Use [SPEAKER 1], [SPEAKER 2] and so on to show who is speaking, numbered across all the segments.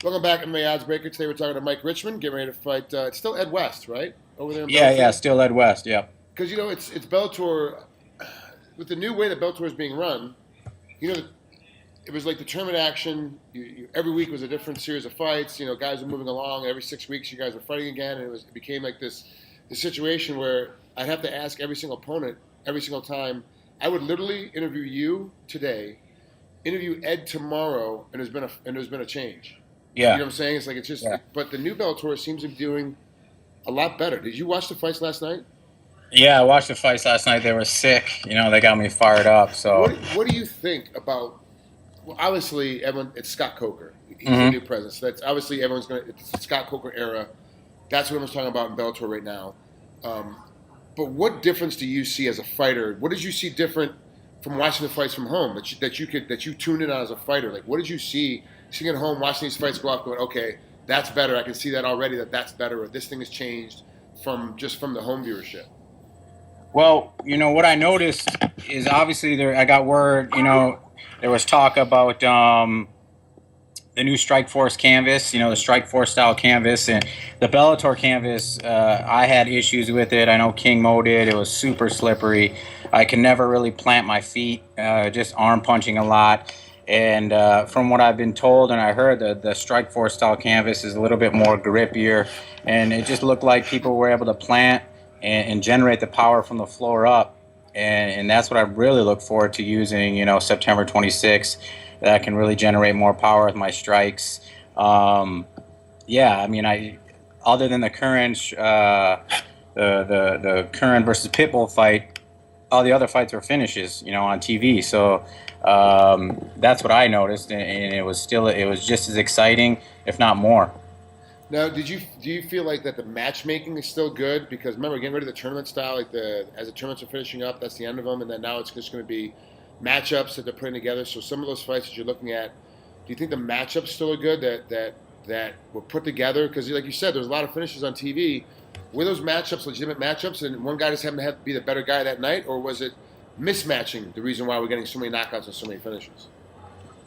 [SPEAKER 1] Welcome back, MMAOddsBreaker. Today we're talking to Mike Richman, getting ready to fight. It's still Ed West, right? Over there in
[SPEAKER 2] Yeah, yeah,
[SPEAKER 1] Bellator?
[SPEAKER 2] still Ed West. Yeah.
[SPEAKER 1] Because, it's Bellator. With the new way that Bellator is being run, you know, it was like determined action. Every week was a different series of fights. Guys were moving along. Every 6 weeks, you guys were fighting again. And it became like this situation where I'd have to ask every single opponent every single time. I would literally interview you today, interview Ed tomorrow, and there's been a change. You know
[SPEAKER 2] Yeah.
[SPEAKER 1] what I'm saying? It's like it's just.
[SPEAKER 2] Yeah.
[SPEAKER 1] But the new Bellator seems to be doing a lot better. Did you watch the fights last night?
[SPEAKER 2] Yeah, I watched the fights last night. They were sick. They got me fired up. So,
[SPEAKER 1] What do you think about? Well, obviously, everyone. It's Scott Coker. He's the new
[SPEAKER 2] hmm
[SPEAKER 1] president. So that's obviously everyone's going to. It's the Scott Coker era. That's what everyone's talking about in Bellator right now. Um, but what difference do you see as a fighter? What did you see different from watching the fights from home that you tuned in on as a fighter? Like, what did you see sitting at home watching these fights go off, going, okay, that's better. I can see that already. That's better. Or this thing has changed from the home viewership.
[SPEAKER 2] well, what I noticed is obviously there. I got word. There was talk about the new Strike Force canvas. The Strike Force style canvas and the Bellator canvas. I had issues with it. I know King Mo did. It was super slippery. I could never really plant my feet. Just arm punching a lot. And from what I've been told and I heard, the Strike Force style canvas is a little bit more grippier, and it just looked like people were able to plant and generate the power from the floor up. And that's what I really look forward to using, September 26th. That can really generate more power with my strikes. Um, yeah, I mean, other than the current the current versus Pitbull fight, all the other fights were finishes, on TV. So that's what I noticed, and it was just as exciting, if not more.
[SPEAKER 1] Now, do you feel like that the matchmaking is still good? Because remember, getting rid of the tournament style, like as the tournaments are finishing up, that's the end of them, and then now it's just going to be matchups that they're putting together. So some of those fights that you're looking at, do you think the matchups still are good that were put together? Because like you said, there's a lot of finishes on TV. Were those matchups legitimate matchups, and one guy just happened to have to be the better guy that night, or was it mismatching the reason why we're getting so many knockouts and so many finishes?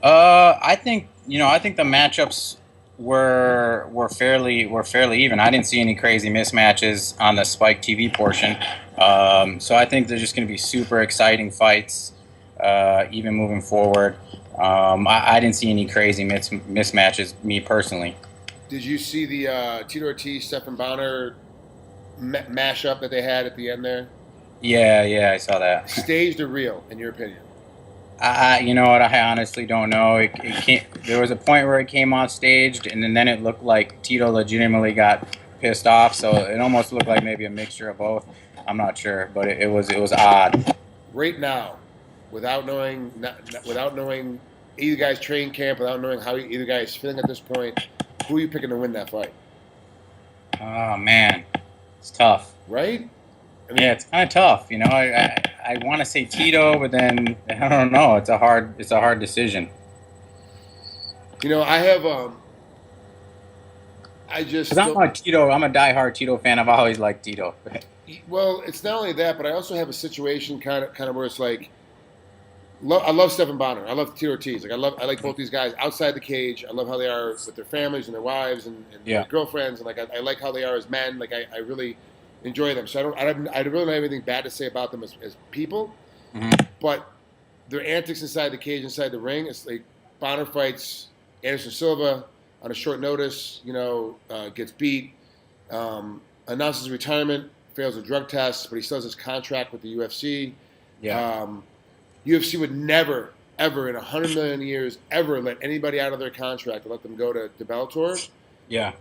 [SPEAKER 2] I think the matchups were fairly even. I didn't see any crazy mismatches on the Spike TV portion. So I think they're just going to be super exciting fights, even moving forward. I didn't see any crazy mismatches, me personally.
[SPEAKER 1] Did you see the Tito Ortiz, Stephan Bonner mashup that they had at the end there?
[SPEAKER 2] Yeah, yeah, I saw that.
[SPEAKER 1] Staged or real, in your opinion?
[SPEAKER 2] You know what? I honestly don't know. It can't. There was a point where it came on staged, and then it looked like Tito legitimately got pissed off. So it almost looked like maybe a mixture of both. I'm not sure, but it was odd.
[SPEAKER 1] Right now, without knowing either guy's training camp, without knowing how either guy is feeling at this point, who are you picking to win that fight?
[SPEAKER 2] Oh man, it's tough.
[SPEAKER 1] Right? I
[SPEAKER 2] Yeah,
[SPEAKER 1] mean,
[SPEAKER 2] it's kind of tough. I want to say Tito, but then I don't know. It's a hard decision.
[SPEAKER 1] I have I
[SPEAKER 2] Because
[SPEAKER 1] just
[SPEAKER 2] I'm
[SPEAKER 1] don't.
[SPEAKER 2] a Tito. I'm a diehard Tito fan. I've always liked Tito.
[SPEAKER 1] Well, it's not only that, but I also have a situation kind of where it's like I love Stephen Bonner. I love Tito Ortiz. I like both these guys outside the cage. I love how they are with their families and their wives and their
[SPEAKER 2] Yeah.
[SPEAKER 1] girlfriends, and I like how they are as men. Like I really enjoy them. So I really don't have anything bad to say about them as people.
[SPEAKER 2] hmm
[SPEAKER 1] But their antics inside the cage, inside the ring, it's like Bonner fights Anderson Silva on a short notice. Gets beat, announces retirement, fails a drug test, but he still has his contract with the UFC.
[SPEAKER 2] Yeah.
[SPEAKER 1] Um, UFC would never, ever in 100 million years, ever let anybody out of their contract and let them go to Bellator.
[SPEAKER 2] Yeah.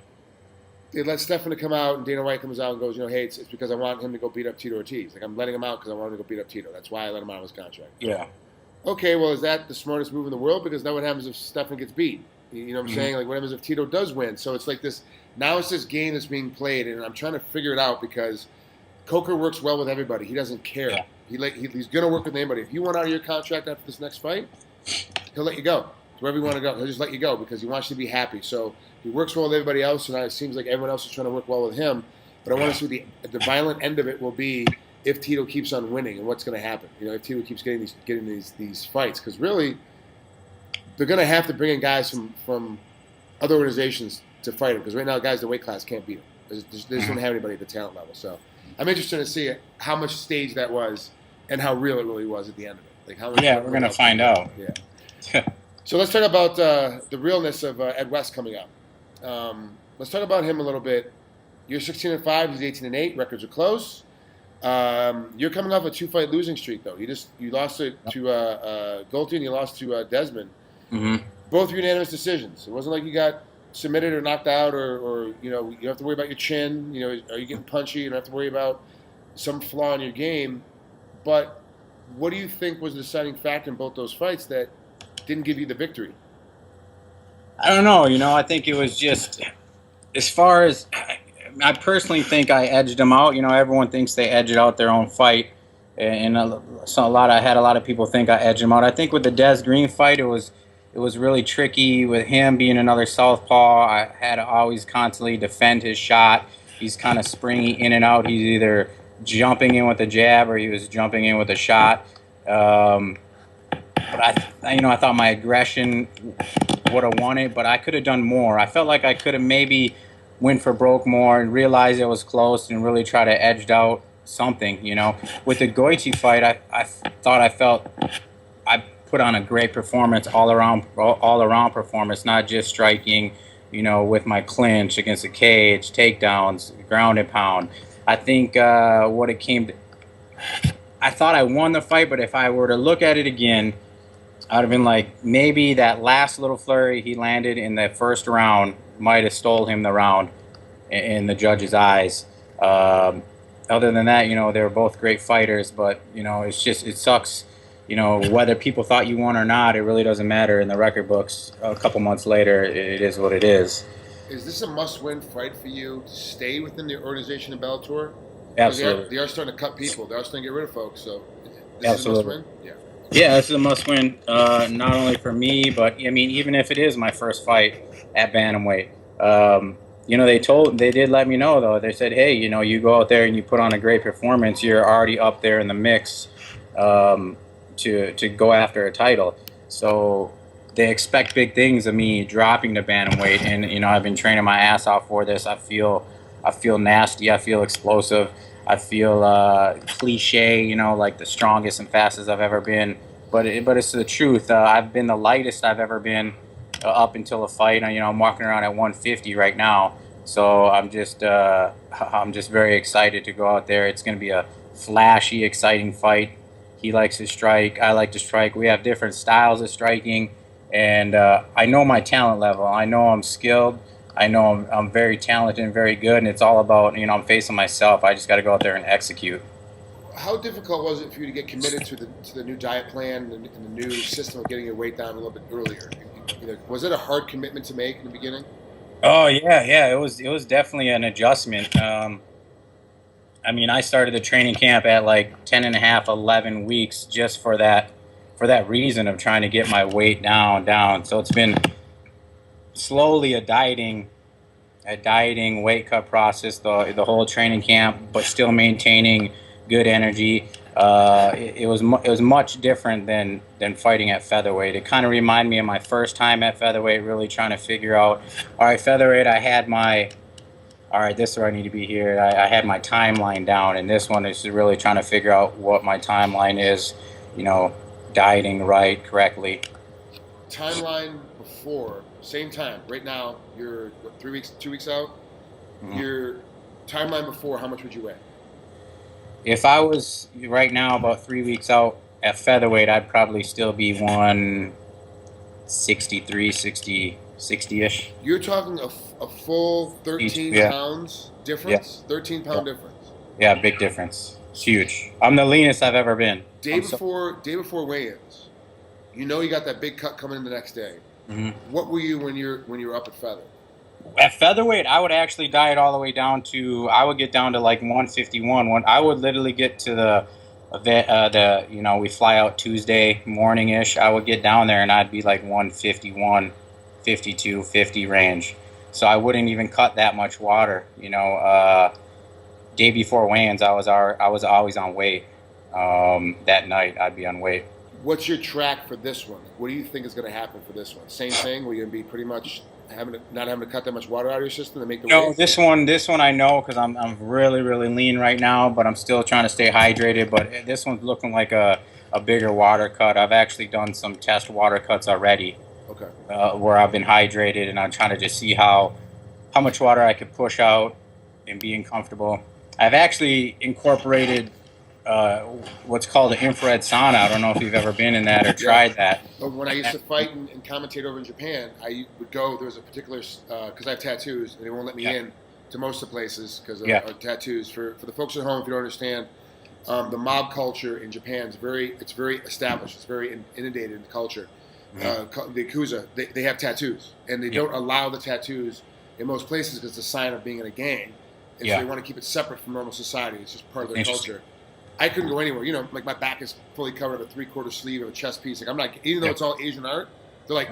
[SPEAKER 1] They let Stefan come out, and Dana White comes out and goes, hey, it's because I want him to go beat up Tito Ortiz. Like, I'm letting him out because I want him to go beat up Tito. That's why I let him out of his contract.
[SPEAKER 2] Yeah.
[SPEAKER 1] Okay, well, is that the smartest move in the world? Because now what happens if Stefan gets beat? You know what I'm
[SPEAKER 2] hmm
[SPEAKER 1] saying? Like, what happens if Tito does win? So it's like this, now it's this game that's being played, and I'm trying to figure it out because Coker works well with everybody. He doesn't care.
[SPEAKER 2] Yeah.
[SPEAKER 1] He's going to work with anybody. If you want out of your contract after this next fight, he'll let you go. To wherever you want to go, he'll just let you go because he wants you to be happy. So he works well with everybody else, and it seems like everyone else is trying to work well with him. But I want to see what the violent end of it will be if Tito keeps on winning, and what's going to happen. If Tito keeps getting these fights, because really they're going to have to bring in guys from other organizations to fight him, because right now guys in the weight class can't beat him. They just don't have anybody at the talent level. So I'm interested to see how much stage that was and how real it really was at the end of it. Like how much
[SPEAKER 2] we're gonna find out.
[SPEAKER 1] Yeah. So let's talk about the realness of Ed West coming up. Let's talk about him a little bit. You're 16-5. He's 18-8. Records are close. You're coming off a 2-fight losing streak, though. You lost to Goldie and you lost to Desmond.
[SPEAKER 2] Mm-hmm.
[SPEAKER 1] Both unanimous decisions. It wasn't like you got submitted or knocked out, or you don't have to worry about your chin. Are you getting punchy? You don't have to worry about some flaw in your game. But what do you think was the deciding factor in both those fights that didn't give you the victory?
[SPEAKER 2] I don't know. I think it was just as far as I personally think I edged them out. Everyone thinks they edged out their own fight, and I had a lot of people think I edged them out. I think with the Des Green fight, it was really tricky with him being another southpaw. I had to always constantly defend his shot. He's kind of springy in and out. He's either jumping in with a jab or he was jumping in with a shot. But I thought my aggression would have won it, but I could have done more. I felt like I could have maybe went for broke more and realized it was close and really try to edge out something. With the Goichi fight, I thought I put on a great performance, all around performance, not just striking. With my clinch against the cage, takedowns, ground and pound. I think what it came to, I thought I won the fight, but if I were to look at it again, I would have been like, maybe that last little flurry he landed in the first round might have stole him the round in the judge's eyes. Other than that, they were both great fighters, but, it sucks. Whether people thought you won or not, it really doesn't matter in the record books. A couple months later, it is what it is.
[SPEAKER 1] Is this a must-win fight for you to stay within the organization of Bellator?
[SPEAKER 2] Absolutely.
[SPEAKER 1] They are starting to cut people. They are starting to get rid of folks. So this
[SPEAKER 2] Absolutely.
[SPEAKER 1] is a must-win? Yeah.
[SPEAKER 2] Yeah, this is a must-win, not only for me, but, even if it is my first fight at bantamweight. They did let me know, though. They said, hey, you go out there and you put on a great performance, you're already up there in the mix to go after a title. So they expect big things of me dropping to bantamweight, and I've been training my ass off for this. I feel nasty. I feel explosive. I feel cliche. Like the strongest and fastest I've ever been. But it's the truth. I've been the lightest I've ever been up until a fight. I'm walking around at 150 right now. So I'm just very excited to go out there. It's going to be a flashy, exciting fight. He likes to strike. I like to strike. We have different styles of striking. And I know my talent level. I know I'm skilled. I know I'm very talented and very good. And it's all about, I'm facing myself. I just got to go out there and execute.
[SPEAKER 1] How difficult was it for you to get committed to the new diet plan and the new system of getting your weight down a little bit earlier? Was it a hard commitment to make in the beginning?
[SPEAKER 2] Oh, yeah. It was definitely an adjustment. I started the training camp at like 10 and a half, 11 weeks just for that reason of trying to get my weight down. So it's been slowly a dieting weight cut process the whole training camp, but still maintaining good energy. It was much different than fighting at featherweight. It kind of reminded me of my first time at featherweight, really trying to figure out, all right, featherweight, this is where I need to be here. I had my timeline down, and this one is really trying to figure out what my timeline is, dieting right, correctly.
[SPEAKER 1] Timeline before, same time. Right now, you're 2 weeks out? Mm-hmm. Your timeline before, how much would you weigh?
[SPEAKER 2] If I was right now about 3 weeks out at featherweight, I'd probably still be 163, 60-ish.
[SPEAKER 1] You're talking a full 13 pounds difference? Yeah. 13-pound difference?
[SPEAKER 2] Yeah, big difference. It's huge. I'm the leanest I've ever been.
[SPEAKER 1] Day before weigh-ins, you got that big cut coming in the next day. Mm-hmm. What were you when you were up at feather?
[SPEAKER 2] At featherweight, I would actually diet all the way down to, I would get down to like 151. When I would literally get to we fly out Tuesday morning-ish, I would get down there and I'd be like 151, 52, 50 range. So I wouldn't even cut that much water. Day before weigh-ins, I was always on weight. That night, I'd be on weight.
[SPEAKER 1] What's your track for this one? What do you think is going to happen for this one? Same thing? We're going to be pretty much not having to cut that much water out of your system to make the
[SPEAKER 2] No,
[SPEAKER 1] weight?
[SPEAKER 2] this one I know because I'm really lean right now, but I'm still trying to stay hydrated. But this one's looking like a bigger water cut. I've actually done some test water cuts already,
[SPEAKER 1] Okay.
[SPEAKER 2] where I've been hydrated, and I'm trying to just see how much water I could push out and being comfortable. I've actually incorporated what's called an infrared sauna. I don't know if you've ever been in that or tried that.
[SPEAKER 1] But when I used to fight and commentate over in Japan, I would go. There was a particular because I have tattoos, and they won't let me in to most of the places because of our tattoos. For the folks at home, if you don't understand, the mob culture in Japan is very established. It's very inundated in the culture. The Yakuza, they have tattoos, and they don't allow the tattoos in most places because it's a sign of being in a gang, and so they want to keep it separate from normal society. It's just part of their culture. I couldn't go anywhere. You know, like my back is fully covered with a 3/4 sleeve of a chest piece. Like I'm not, even though it's all Asian art, they're like,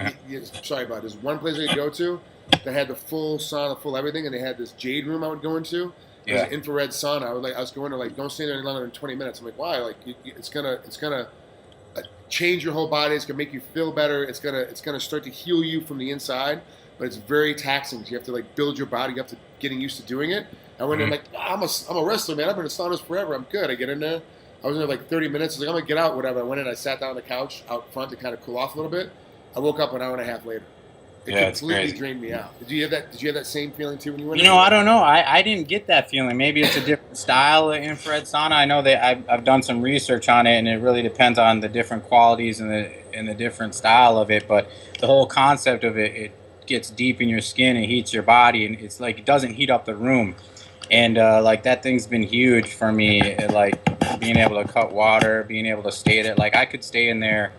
[SPEAKER 1] sorry about it. There's one place I could go to that had the full sauna, full everything, and they had this jade room I would go into. It was an infrared sauna. I was going to like, don't stay there any longer than 20 minutes. I'm like, why? Like, it's gonna change your whole body. It's gonna make you feel better. It's gonna start to heal you from the inside. But it's very taxing. You have to like build your body up to getting used to doing it. I went in like, I'm a wrestler, man. I've been in saunas forever. I'm good. I get in there. I was in there like 30 minutes. I was like, I'm going to get out, whatever. I went in. I sat down on the couch out front to kind of cool off a little bit. I woke up an hour and a half later. It completely drained me out. Did you have that same feeling too when you went in?
[SPEAKER 2] I don't know. I didn't get that feeling. Maybe it's a different style of infrared sauna. I know that I've done some research on it, and it really depends on the different qualities and the different style of it. But the whole concept of it gets deep in your skin and heats your body, and it's like it doesn't heat up the room. And like that thing's been huge for me, like being able to cut water, being able to stay there. Like I could stay in there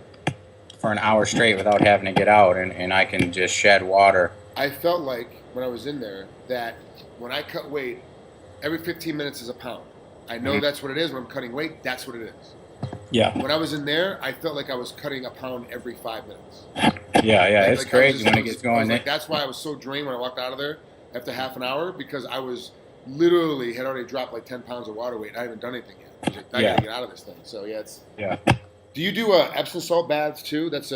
[SPEAKER 2] for an hour straight without having to get out, and I can just shed water.
[SPEAKER 1] I felt like when I was in there that when I cut weight, every 15 minutes is a pound. I know that's what it is when I'm cutting weight. That's what it is.
[SPEAKER 2] Yeah.
[SPEAKER 1] When I was in there, I felt like I was cutting a pound every 5 minutes.
[SPEAKER 2] It's like crazy when it gets going.
[SPEAKER 1] Like, that's why I was so drained when I walked out of there after half an hour, because I was literally had already dropped like 10 pounds of water weight. I haven't done anything yet. I was like, I gotta get out of this thing. So Do you do Epsom salt baths too? That's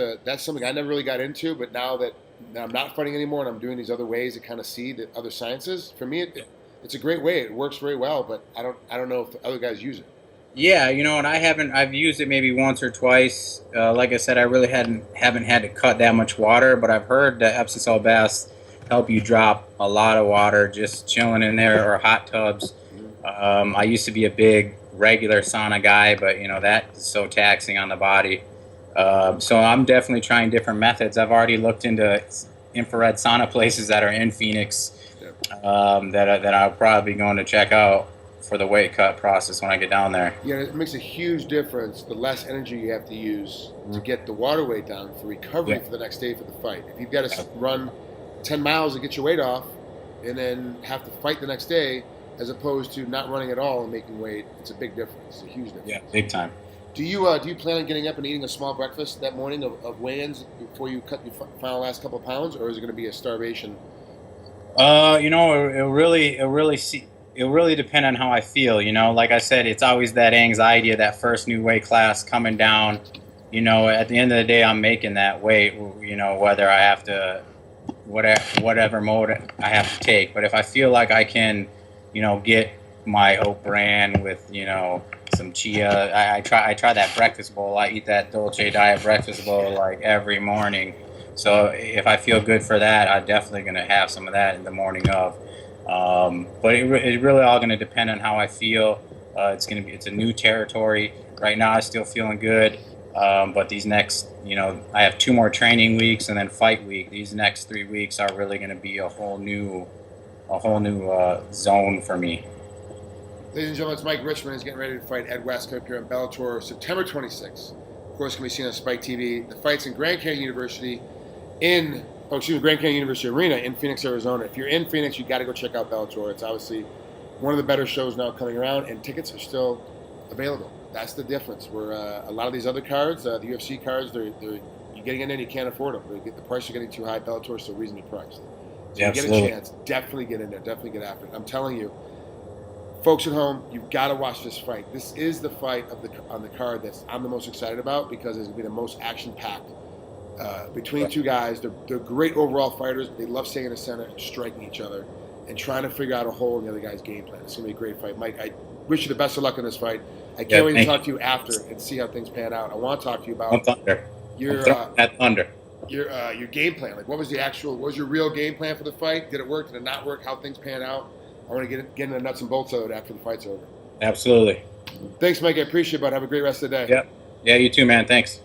[SPEAKER 1] something I never really got into, but now that I'm not fighting anymore and I'm doing these other ways to kind of see the other sciences, for me it's a great way. It works very well, but I don't know if the other guys use it.
[SPEAKER 2] Yeah, and I've used it maybe once or twice. Like I said, I really haven't had to cut that much water, but I've heard that Epsom salt baths help you drop a lot of water just chilling in there, or hot tubs. I used to be a big regular sauna guy, but that's so taxing on the body. So I'm definitely trying different methods. I've already looked into infrared sauna places that are in Phoenix that I'll probably be going to check out for the weight cut process when I get down there.
[SPEAKER 1] Yeah, it makes a huge difference the less energy you have to use to get the water weight down for recovery for the next day for the fight. If you've got to run 10 miles to get your weight off and then have to fight the next day, as opposed to not running at all and making weight, it's a big difference. It's a huge difference.
[SPEAKER 2] Yeah, big time.
[SPEAKER 1] Do you plan on getting up and eating a small breakfast that morning of weigh-ins before you cut your final last couple of pounds, or is it going to be a starvation? It really depend on how I feel. Like I said, it's always that anxiety of that first new weight class coming down. At the end of the day, I'm making that weight. Whether I have to, whatever mode I have to take. But if I feel like I can, get my oat bran with, some chia. I try that breakfast bowl. I eat that Dolce Diet breakfast bowl like every morning. So if I feel good for that, I'm definitely going to have some of that in the morning of. But it's really all going to depend on how I feel. It's a new territory. Right now I'm still feeling good. But these next, I have 2 more training weeks and then fight week. These next 3 weeks are really going to be a whole new zone for me. Ladies and gentlemen, it's Mike Richman. He's getting ready to fight Ed Westcott here in Bellator, September 26th. Of course, can be seen on Spike TV. The fight's in Grand Canyon University Grand Canyon University Arena in Phoenix, Arizona. If you're in Phoenix, you got to go check out Bellator. It's obviously one of the better shows now coming around, and tickets are still available. That's the difference. Where a lot of these other cards, the UFC cards, you're getting in there and you can't afford them. The price are getting too high. Bellator is still reasonably priced. So you get a chance, definitely get in there. Definitely get after it. I'm telling you, folks at home, you've got to watch this fight. This is the fight on the card that I'm the most excited about because it's going to be the most action-packed between two guys. They're great overall fighters. They love staying in the center and striking each other and trying to figure out a hole in the other guy's game plan. It's going to be a great fight. Mike, I wish you the best of luck in this fight. I can't wait to talk to you after and see how things pan out. I want to talk to you about your game plan. Like, what was your real game plan for the fight? Did it work? Did it not work? How things pan out? I want to get into the nuts and bolts of it after the fight's over.
[SPEAKER 2] Absolutely.
[SPEAKER 1] Thanks, Mike. I appreciate it, bud. Have a great rest of the day.
[SPEAKER 2] Yep. Yeah, you too, man. Thanks.